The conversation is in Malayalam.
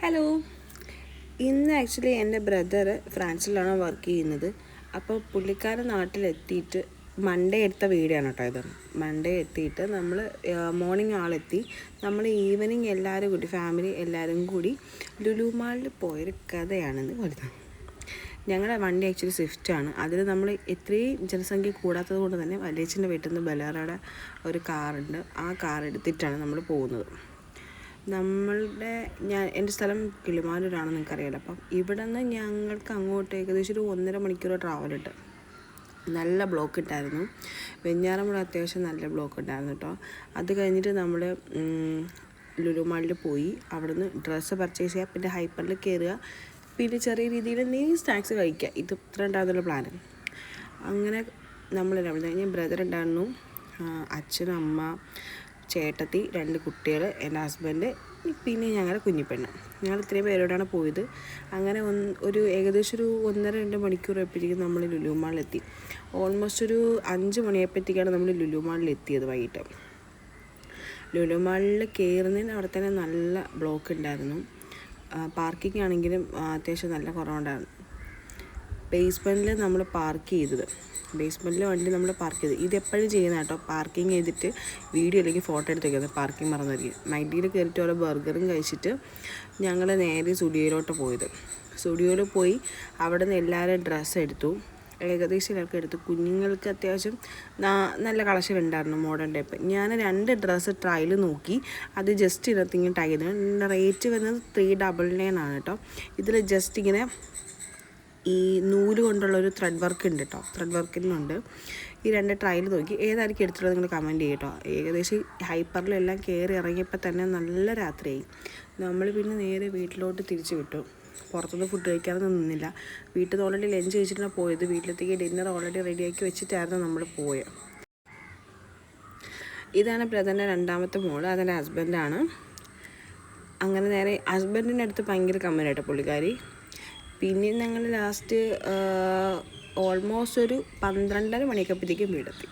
ഹലോ. ഇന്ന് ആക്ച്വലി എൻ്റെ ബ്രദർ ഫ്രാൻസിലാണ് വർക്ക് ചെയ്യുന്നത്. അപ്പോൾ പുള്ളിക്കാരൻ നാട്ടിലെത്തിയിട്ട് മൺഡേ എടുത്ത വീഡിയോ ആണ് കേട്ടോ ഇത്. മൺഡേ എത്തിയിട്ട് നമ്മൾ മോർണിംഗ് ആളെത്തി, നമ്മൾ ഈവനിങ് എല്ലാവരും കൂടി ഫാമിലി എല്ലാവരും കൂടി ലുലു മാളിൽ പോയൊരു കഥയാണെന്ന് പറയുന്നത്. ഞങ്ങളുടെ വണ്ടി ആക്ച്വലി സ്വിഫ്റ്റാണ്. അതിൽ നമ്മൾ ഇത്രയും ജനസംഖ്യ കൂടാത്തത് കൊണ്ട് തന്നെ വലിയച്ഛൻ്റെ വീട്ടിൽ നിന്ന് ബലേറയുടെ ഒരു കാറുണ്ട്. ആ കാർ എടുത്തിട്ടാണ് നമ്മൾ പോകുന്നത്. എൻ്റെ സ്ഥലം കിളിമാനൂരാണെന്ന് നിങ്ങൾക്കറിയാലോ. അപ്പം ഇവിടെ നിന്ന് ഞങ്ങൾക്ക് അങ്ങോട്ട് ഏകദേശം ഒരു 1.5 മണിക്കൂർ ട്രാവലുണ്ട്. നല്ല ബ്ലോക്ക് ഇട്ടായിരുന്നു. വെഞ്ഞാറമൂട് അത്യാവശ്യം നല്ല ബ്ലോക്ക് ഉണ്ടായിരുന്നു കേട്ടോ. അത് കഴിഞ്ഞിട്ട് നമ്മൾ ലുലു മാളിൽ പോയി അവിടുന്ന് ഡ്രസ്സ് പർച്ചേസ് ചെയ്യുക, പിന്നെ ഹൈപ്പറിൽ കയറുക, പിന്നെ ചെറിയ രീതിയിൽ എന്തെങ്കിലും സ്നാക്സ് കഴിക്കുക. ഇത് ഇത്ര ഉണ്ടായിരുന്നുള്ള പ്ലാൻ. അങ്ങനെ നമ്മൾ കഴിഞ്ഞ് ബ്രദർ ഉണ്ടായിരുന്നു, അച്ഛനും അമ്മ, ചേട്ടത്തി, 2 കുട്ടികൾ, എൻ്റെ ഹസ്ബൻഡ്, പിന്നെ ഞങ്ങളുടെ കുഞ്ഞിപ്പെണ്ണ്. ഞങ്ങൾ ഇത്രയും പേരോടാണ് പോയത്. അങ്ങനെ ഒരു ഏകദേശം ഒരു 1.5-2 മണിക്കൂർ എപ്പോഴേക്കും നമ്മൾ ലുലു മാളിലെത്തി. ഓൾമോസ്റ്റ് ഒരു 5 മണിയായപ്പോഴത്തേക്കാണ് നമ്മൾ ലുലു മാളിലെത്തിയത് വൈകിട്ട്. ലുലു മാളിൽ കയറുന്നതിന് അവിടെ തന്നെ നല്ല ബ്ലോക്ക് ഉണ്ടായിരുന്നു. പാർക്കിംഗ് ആണെങ്കിലും അത്യാവശ്യം നല്ല കുറവുണ്ടായിരുന്നു. ബേസ്മെൻറ്റിൽ നമ്മൾ പാർക്ക് ചെയ്തത്, ബേസ്മെൻറ്റിൽ വണ്ടി നമ്മൾ പാർക്ക് ചെയ്ത് ഇതെപ്പോഴും ചെയ്യുന്ന കേട്ടോ. പാർക്കിംഗ് ചെയ്തിട്ട് വീഡിയോ അല്ലെങ്കിൽ ഫോട്ടോ എടുത്ത് വയ്ക്കുന്നത്, പാർക്കിംഗ് മറന്നിരിക്കും. നൈറ്റിയിൽ കയറിയിട്ട് ഓരോ ബർഗറും കഴിച്ചിട്ട് ഞങ്ങൾ നേരെ സ്റ്റുഡിയോയിലോട്ട് പോയത്. സ്റ്റുഡിയോയിൽ പോയി അവിടെ നിന്ന് എല്ലാവരും ഡ്രസ്സ് എടുത്തു. ഏകദേശം എല്ലാവർക്കും എടുത്തു. കുഞ്ഞുങ്ങൾക്ക് അത്യാവശ്യം നല്ല കളക്ഷൻ ഉണ്ടായിരുന്നു, മോഡേൺ ടൈപ്പ്. ഞാൻ 2 ഡ്രസ്സ് ട്രയൽ നോക്കി. അത് ജസ്റ്റ് ഇതിനകത്തിങ്ങനെ ടൈ ചെയ്തു. റേറ്റ് വരുന്നത് 399 ആണ് കേട്ടോ. ഇതിൽ ജസ്റ്റ് ഇങ്ങനെ ഈ നൂല് കൊണ്ടുള്ളൊരു ത്രെഡ് വർക്ക് ഉണ്ട് കേട്ടോ. ത്രെഡ് വർക്കിനുണ്ട്. ഈ 2 ട്രയൽ നോക്കി ഏതായിരിക്കും എടുത്തിട്ടുള്ളത് നിങ്ങൾ കമൻറ്റ് ചെയ്യും കേട്ടോ. ഏകദേശം ഹൈപ്പറിലെല്ലാം കയറി ഇറങ്ങിയപ്പോൾ തന്നെ നല്ല രാത്രിയായി. നമ്മൾ പിന്നെ നേരെ വീട്ടിലോട്ട് തിരിച്ചു വിട്ടു. പുറത്തുനിന്ന് ഫുഡ് കഴിക്കാനൊന്നും നിന്നില്ല. വീട്ടിൽ നിന്ന് ഓൾറെഡി ലഞ്ച് കഴിച്ചിട്ടാണ് പോയത്. വീട്ടിലത്തേക്ക് ഡിന്നർ ഓൾറെഡി റെഡിയാക്കി വെച്ചിട്ടായിരുന്നു നമ്മൾ പോയത്. ഇതാണ് ബ്രദറിൻ്റെ 2ാമത്തെ മോള്, അതെൻ്റെ ഹസ്ബൻഡാണ്. അങ്ങനെ നേരെ ഹസ്ബൻഡിൻ്റെ അടുത്ത് ഭയങ്കര കമ്മലായിട്ട് പുള്ളിക്കാരി. പിന്നെ ഞങ്ങൾ ലാസ്റ്റ് ഓൾമോസ്റ്റ് ഒരു 12:30 മണിയൊക്കെപ്പോഴത്തേക്കും വീടെത്തി.